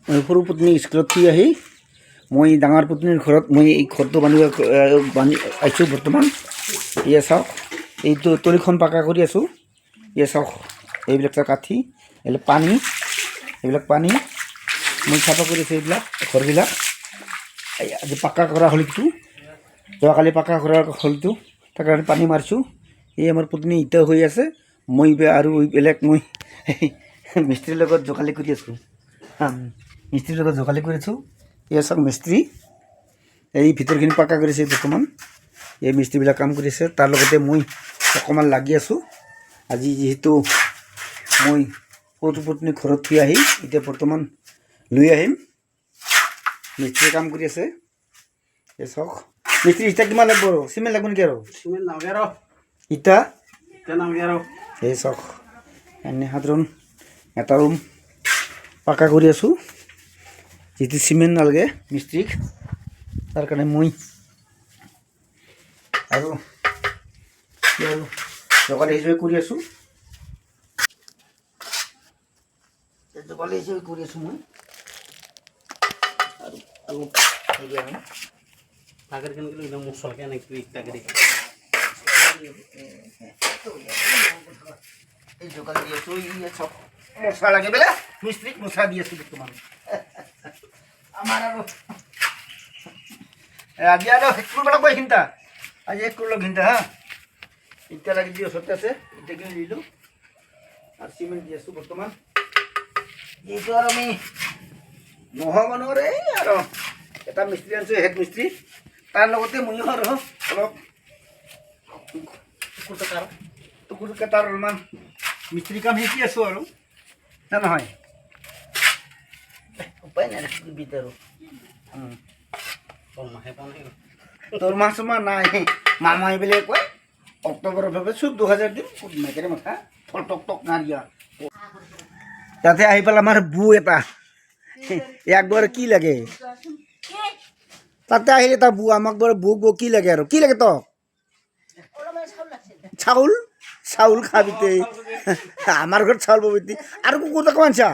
সৰু পত্নী স্কুলত থৈ আহি মই ডাঙৰ পত্নীৰ ঘৰত মই এই ঘৰটো বান্ধি আহিছোঁ বৰ্তমান। ইয়ে চাওক, এইটো তলিখন পাকা কৰি আছোঁ। ইয়ে চাওক, এইবিলাক কাঠি, এইবিলাক পানী, এইবিলাক পানী মই চাফা কৰি আছোঁ। এইবিলাক ঘৰবিলাক আজি পাকা কৰা হ'লটো, যোৱাকালি পাকা কৰা হ'লটো, তাৰ কাৰণে পানী মাৰিছোঁ। এই আমাৰ পত্নী ইটা হৈ আছে, মই আৰু বেলেগ মই মিস্ত্ৰীৰ লগত যোগালি কৰি আছোঁ। মিস্ত্ৰীৰ লগত যোগালি কৰিছোঁ। এয়া চাওক মিস্ত্ৰী, এই ভিতৰখিনি পাকা কৰিছে বৰ্তমান। এই মিস্ত্ৰীবিলাক কাম কৰিছে, তাৰ লগতে মই অকণমান লাগি আছোঁ। আজি যিহেতু মই সৰু পত্নী ঘৰত থৈ আহি এতিয়া বৰ্তমান লৈ আহিম। মিস্ত্ৰীয়ে কাম কৰি আছে। এই চাওক মিস্ত্ৰী, ইটা কিমান লাগিব আৰু চিমেণ্ট লাগিব নেকি? আৰু চিমেণ্ট নালাগে আৰু ইটা নালাগে আৰু এই চাওক, এনে সাধাৰণ এটা ৰুম পাকা কৰি আছোঁ। যিটো চিমেণ্ট নালাগে মিস্ত্ৰীক, তাৰ কাৰণে মই আৰু যোগালী হিচাপে কৰি আছোঁ। যোগালী হিচাপে কৰি আছোঁ মই। আৰু আগের কেন গেলে মশলা কেন একটু ইটা করে এই যোগালী দিয়ে আছোঁ। সব মশলা লাগে বেলা মিস্ত্রিক মশলা দিয়ে আছোঁ বর্তমান। আমার আৰু আজি আৰু শেষ কৰিব লাগিব এইখিনিটা, আজি শেষ কৰি লওক এইখিনিটা। ইটা লাগি দি ওচৰতে আছে, ইটাখিনি দিলোঁ আৰু চিমেণ্ট দি আছোঁ বৰ্তমান। যিহেতু আৰু আমি নহ'ব নোৱাৰে, আৰু এটা মিস্ত্ৰী আনিছোঁ, হেড মিস্ত্ৰী, তাৰ লগতে ময়ো আৰু অলপ টুকুৰ কেটাৰ অলপমান মিস্ত্ৰী কাম শিকি আছোঁ আৰু না নহয়, উপায় নাই বিদ আৰু তোৰ মাহ চমাহ নাই। মামা এইবিলাক কয় অক্টোবৰৰ ভাবে 14,000 দিম মেকেৰে মাথা ফল টক টক নাৰিয়া। তাতে আহি পেলাই আমাৰ বু এটা একবাৰ কি লাগে, তাতে আহিলে তাৰ বু আমাক বাৰু বু কি লাগে আৰু কি লাগে তক? চাউল চাউল খাবিতে আমাৰ ঘৰত চাউল পাবি আৰু কুকুৰ টকা আনছা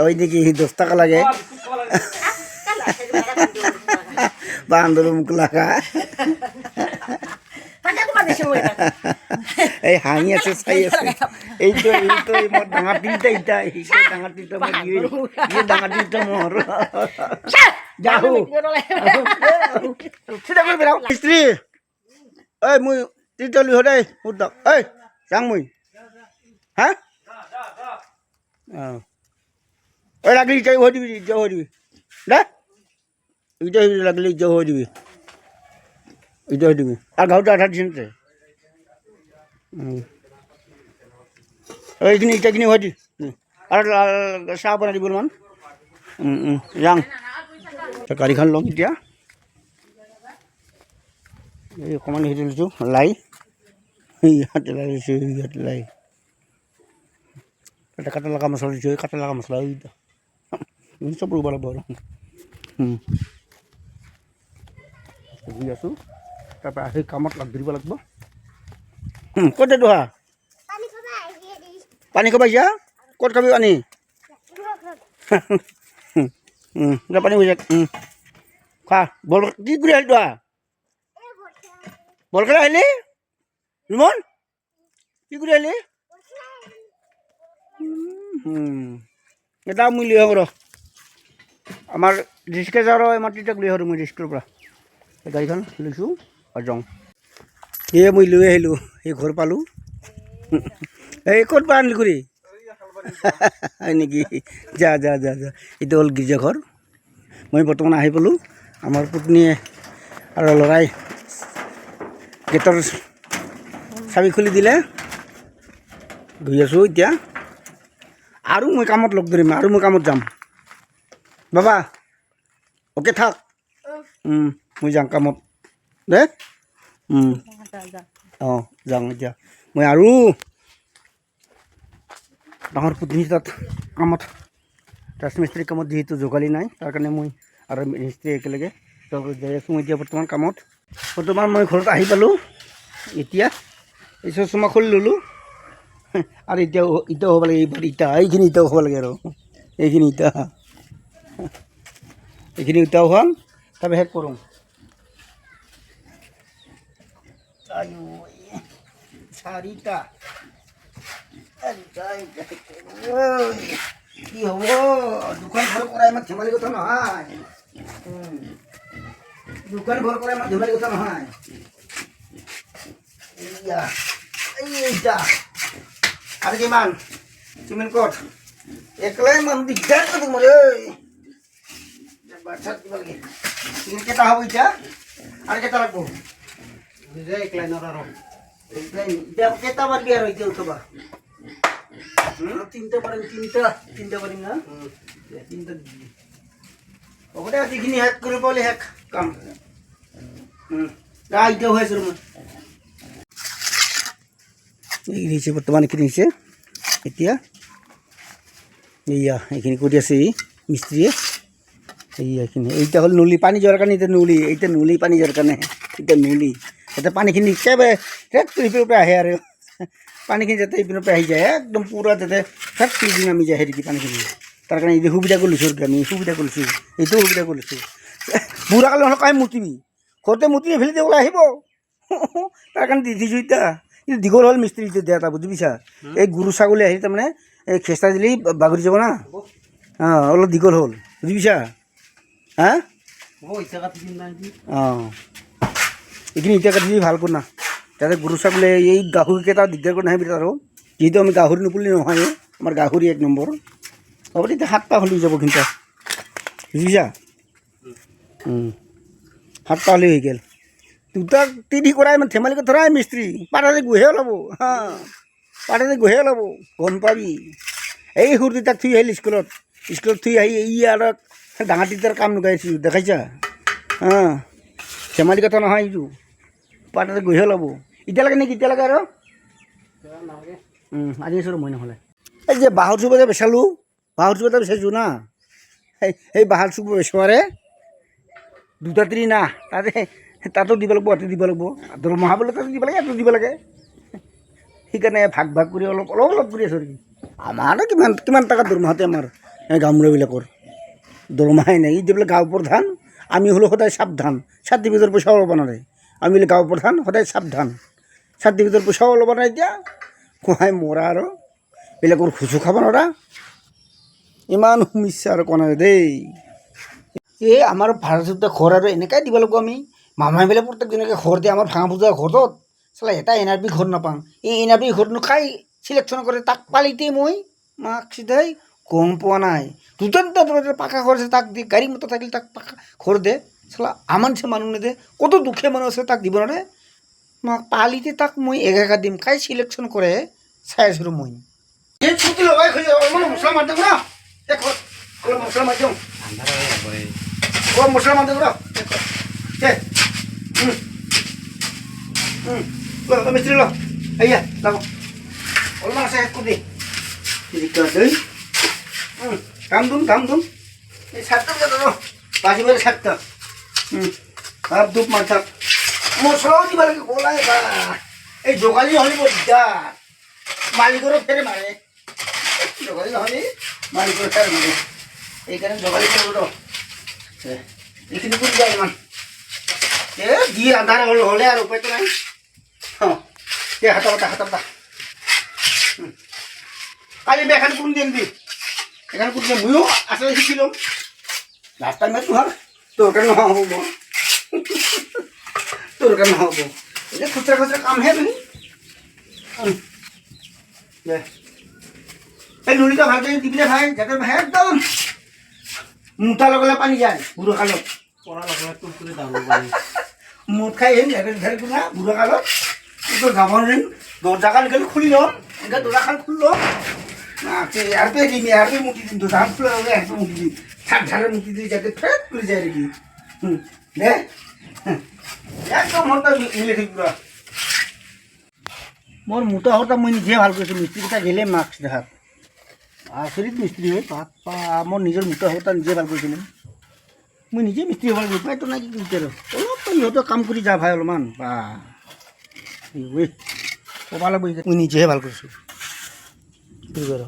ওই দেখি 10 টাকা লাগে বান্দৰ মুখ লাগা। এই হাঁহি আছে, চাই আছে। এইটো মোৰ ডাঙৰ তিনিটা ইটা, ডাঙৰ তিনিটা মোৰ ডাঙৰ তিনিটা মোৰ যাহো মিস্ত্ৰী। ঐ মই তিনিটা লিহ দেই মোৰ দক, ঐ যাং মই হা ঐ লাগিলে ইটা হৈ দিবি, ইটা হৈ দিবি দে, ইটা লাগিলে ইটা হৈ দিবি, ইটা হৈ দিবি আৰু ঘৰটো আধা দিছে। এইখিনি ইটাখিনি হৈ দি আৰু চাহ বনাই দিব অলপমান। যাং গাড়ীখন ল'ম এতিয়া। এই অকণমান হেৰি লৈছোঁ লাই, ইয়াতে লাই লৈছোঁ, ইয়াতে লাই, তাতে কাটা লগা মছলা দিছোঁ, কাটা লগা মছলা চব ৰুব লাগিব আৰু দি আছোঁ। তাৰপৰা আহি কামত লাগ ধৰিব লাগিব। ক'ত দোহা পানী খাব আহিছা? ক'ত খাবি পানী? পানী হৈ যাক খা। বল কি কৰি আহিলি দোহা? বল খেলা আহিলি? ৰিমন কি কৰি আহিলি? এটা মই লৈ আহোঁ ৰ, আমাৰ ৰিস্কে যাওঁ ৰ, মাটিটাক লৈ আহোঁ মই ৰিস্কৰ পৰা। এই গাড়ীখন লৈছোঁ আৰু যাওঁ। সেয়ে মই লৈ আহিলোঁ, সেই ঘৰ পালোঁ। এই ক'ত পৰা আনিলি কৰি হয় নেকি? যা যা যা যা, এইটো হ'ল গীৰ্জাঘৰ। মই বৰ্তমান আহি পালোঁ। আমাৰ পত্নীয়ে আৰু ল'ৰাই গেটৰ চাবি খুলি দিলে, গৈ আছোঁ এতিয়া। আৰু মই কামত লগ ধৰিম, আৰু মই কামত যাম। বাবা অ'কে থাক, মই যাম কামত দে। অঁ যাওঁ এতিয়া মই আৰু ডাঙৰ পত্নী তাত কামত, ৰাজমিস্ত্ৰী কামত যিহেতু যোগালী নাই, তাৰ কাৰণে মই আৰু মিস্ত্ৰী একেলগে যাই আছোঁ। মই এতিয়া বৰ্তমান কামত, বৰ্তমান মই ঘৰত আহি পালোঁ। এতিয়া এই চশমা খুলি ল'লোঁ আৰু এতিয়াও হ'ব লাগে, এইবাৰ ইটা এইখিনি ইটাও হ'ব লাগে আৰু এইখিনি ইটা উঠাম তাৰপৰা শেষ কৰোঁ চাৰিটা কি হ'ব দোকান ঘৰ কৰা ইমান ধেমালি কথা নহয় দোকান ঘৰ কৰা ইমান ধেমালি কথা নহয় এইটা আৰু কিমান কিমান ক'ত একলাই মানুহ দিগদাৰ কৰি মোৰ বাচ্চাত দিব লাগে কেইটা হ'ব এতিয়া আৰু কেইটা লাগব একলাই নৰা এতিয়া কেইটা পাৰবি আৰু এতিয়া উঠবা তিনিটা পাৰিম তিনিটা পাৰিম না তিনিটা হ'ব দে যিখিনি শেষ কৰিব পালে শেষ কাম এতিয়া হৈ আছোঁ মই এইখিনি হৈছে বৰ্তমান এইখিনি হৈছে এতিয়া এইখিনি কৰি আছে এই মিস্ত্ৰীয়ে এইখিনি এইটা হ'ল নলী পানী যোৱাৰ কাৰণে এতিয়া নলী পানী যোৱাৰ কাৰণে এতিয়া নলী যাতে পানীখিনি একেবাৰে ফেক্টৰীৰ পৰা আহে আৰু পানীখিনি যাতে এইপিনৰ পৰা আহি যায় একদম পূৰা যাতে ফেক্টৰী দিন আমি যায় হেৰি পানীখিনি তাৰ কাৰণে এই সুবিধা কৰি লৈছোঁ আমি সুবিধা কৰি লৈছোঁ এইটো সুবিধা কৰি লৈছোঁ বুঢ়া কালি নহ'লে কাই মুতিবি ঘৰতে মুতি এফালে দিবলৈ আহিব তাৰ কাৰণে দি দিছোঁ এতিয়া কিন্তু দীঘল হ'ল মিস্ত্ৰী দিয়া এটা বুজি পাইছা এই গৰু ছাগলী আহি তাৰমানে এই খেচা দিলেই বাগৰি যাব না অলপ দীঘল হ'ল বুজি পাইছা হা এইখিনি ইটা কাটি ভাল কৰোঁ না যাতে গৰু ছাগলী এই গাহৰিকেইটা দিগদাৰ কৰি নাহিবি আৰু যিহেতু আমি গাহৰি নুপুলি নহয় আমাৰ গাহৰি এক নম্বৰ হ'ব তেতিয়া 7টা হ'লে যাব কিন্তু বুজি পাইছা 7টা হ'লে হৈ গ'ল দুটা তিনি কৰাই ইমান ধেমালি কথা নাই মিস্ত্ৰী পাৰাতে গুহে ওলাব পাৰাতে গুহে ওলাব গম পাবি এই সৰুতে তাক থৈ আহিল স্কুলত থৈ আহি এই আৰু ডাঙৰ তিতাৰ কাম লগাইছোঁ দেখাইছা ধেমালি কথা নহয় এইটো পাৰাতে গুহে ওলাব এতিয়ালৈকে নেকি এতিয়ালৈকে আৰু আনি আছোঁ মই নহ'লে এই যে বাঁহৰ চুপ যে বেচালোঁ বাঁহৰ চুপ এটা বেচাইছোঁ না সেই বাঁহৰ চুপ বেচোৱাৰে দুটা তিনি না তাতো দিব লাগিব ইয়াতো দিব লাগিব দৰমহা বোলে তাতো দিব লাগে ইয়াতো দিব লাগে সেইকাৰণে ভাগ কৰি অলপ কৰি আছোঁ নেকি আমাৰো কিমান টকা দৰমহাতে আমাৰ গাঁওবুঢ়াবিলাকৰ দৰমহাই নাই এই বোলে গাঁও প্ৰধান আমি হ'লেও সদায় সাৱধান চাৰ্টিফিকেটৰ পইচাও ল'ব নোৱাৰে আমি বোলে গাঁও প্ৰধান সদায় সাৱধান চাৰ্টিফিকেটৰ পইচাও ল'ব নোৱাৰে এতিয়া খুৱাই মৰা আৰু বেলেগৰ খোজো খাব নোৱাৰা ইমান সমস্যা আৰু কোৱা নাই দেই এই আমাৰ ভাড়া চুটা ঘৰ আৰু এনেকৈ দিব লাগিব আমি মামাইবিলাক প্ৰত্যেক যেনেকৈ ঘৰ দিয়ে আমাৰ ভাঙা পূজা ঘৰত চালা এটা NRP ঘৰ নাপাওঁ এই NRP ঘৰনো কাই চিলেকশ্যন কৰে তাক পালিতে মই মাক চিধাই গম পোৱা নাই দুটা পাকা ঘৰ আছে তাক দি গাড়ী মটৰ থাকিলে তাক পাকা ঘৰ দে চালা আমাৰ নিচিনা মানুহ নেদে কত দুখীয়া মানুহ আছে তাক দিব নোৱাৰে মাক পালিতে তাক মই এঘাৰ দিম কাই চিলেকশ্যন কৰে চাই আছোঁ মই মছলা মাৰি দিওঁ মছলা মাৰি দিওঁ মছলা মাৰি দিওঁ মিস্ত্ৰী ল এয়া যাব অলপমান আছে শেষ কৰি দেই কাম দুম এই 7টা বজাত আৰু বাজি বাজি 7টা ভাত ধূপ মাৰি থাক মছলাও দিব লাগে ক'লাই বা এই যোগালী হ'লে বৰ দিগদাৰ মালিকৰো ফেৰে মাৰে যোগালী নহ'লে মালিকৰো ফেৰে মাৰে সেইকাৰণে যোগালী কৰোঁ ৰ এইখিনি কৰি যায় ইমান দি আন্ধাৰ হ'লে আৰু উপায়টো নাই হাতা কালি এখন কোন দিন দি এখানে কোন ময়ো আসলে শিখিলাম লাস্ট টাইম তোমার তোর কেন হব তোর কেন হব এটা খুচরা কাম হে তুমি এই নুলিটা ভালকে দিবলে ভাই যাতে ভাই একদম মুঠা লগালে পানি যায় বুড়ো কালত পড়া লগালে তুলতুলে দাম মুঠ খাই হেন ধরে না বুড়ো কালত তো গাভর দিন দরজাখান গেলে খুলিল এখানে দরজাখান খুললো আর তো দিবি আর মুটি দিন দরজাখান খুলে আর মুটি দিন থাক ঝাড়ে মুটি দিয়ে যাতে ফেট করে যায় রেখি দে একদম মনটা মিলে থাকিব মোর মোটা হওয়াটা মই নিজে ভাল কৰিছোঁ মিস্ত্ৰীকেইটা গেলে মাস্ক দেখাত আচৰিত মিস্ত্ৰী হয় বাপ্পা মোৰ নিজৰ মোটা হওয়াটা নিজে ভাল কৰিছোঁ মই নিজে মিস্ত্ৰী হ'ব লাগিব উপায়তো নাই কি কৰিছে আৰু অলপ ইহঁতৰ কাম কৰি যা ভাই অলপমান বা ক'ব লাগিব মই নিজেহে ভাল কৰিছোঁ কি কৰ